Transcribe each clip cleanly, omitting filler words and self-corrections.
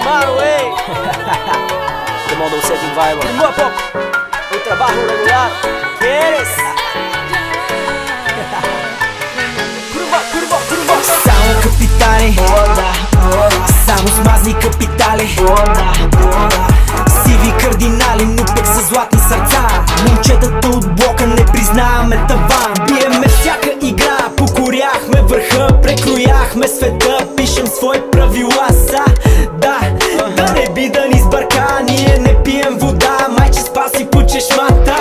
Mano, ey. De modo setting vibe. Limbo pop. Un trabajo regular. ¿Quieres? Curva. Само капитали, само смазни капитали, сиви кардинали, но пък са златни сърца. Момчетата от блока не признаваме таван. Биеме всяка игра, покоряхме върха, прекрояхме света, пишем свои правила са. Да не би да ни сбърка, ние не пием вода, майче спаси по чешмата.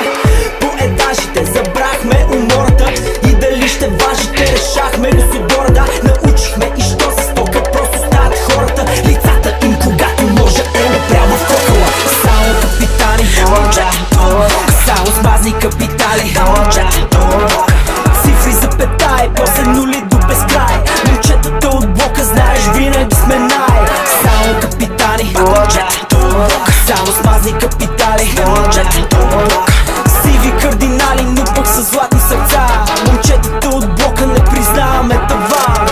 По етажите забрахме умората и дали ще важите, решахме го с отбора. Научихме и що се стока, просто стават хората. Лицата им, когато може, прямо в кокала. Само капитани, само смазни капитали, цифри запетай, после нули до безкрай. Момчетата от блока, знаеш, винаги сме най. Само капитани, само смазни капитали, сиви кардинали, но пък са златни сърца. Момчетата от блока не признаваме таван.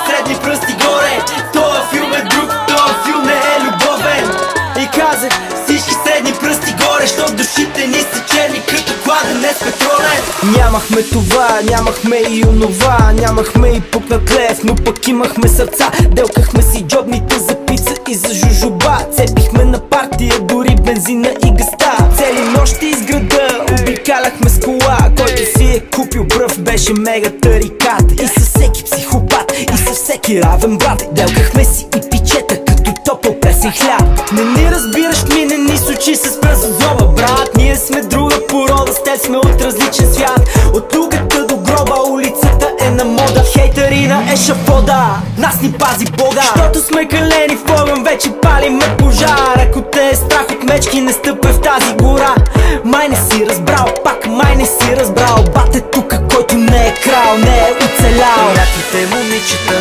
Средни пръсти горе, тоя филм е друг, тоя филм не е любовен. И казах всички средни пръсти горе, щом душите ни са черни като кладенец петролен. Нямахме това, нямахме и онова, нямахме и пукнат лев, но пък имахме сърца. Делкахме си джобните за пица и за жужоба. Цепихме на партия дори бензина и гъста. Цели нощи из града обикаляхме с кола. Който си е купил пръв беше мега тарикат. И със всеки психопат, и със всеки равен брат. Делкахме си и пичета като топъл пресен хляб. Не ни разбираш, мине ни с очи с пръст от злоба, брат. Ние сме друга порода, с теб сме от различен свят. От лугата до гроба улицата е на мода. Хейтери на ешафода, нас ни пази Бога. Щото сме калени в огън, вече палиме пожар. Ако те е страх от мечки, не стъпе в тази гора. Май не си разбрал, пак май не си разбрал. Бат е тука, който не е крал, не е оцелял. Яките момичета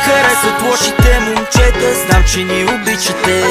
харесват лошите момчета, знам, че ни обичате.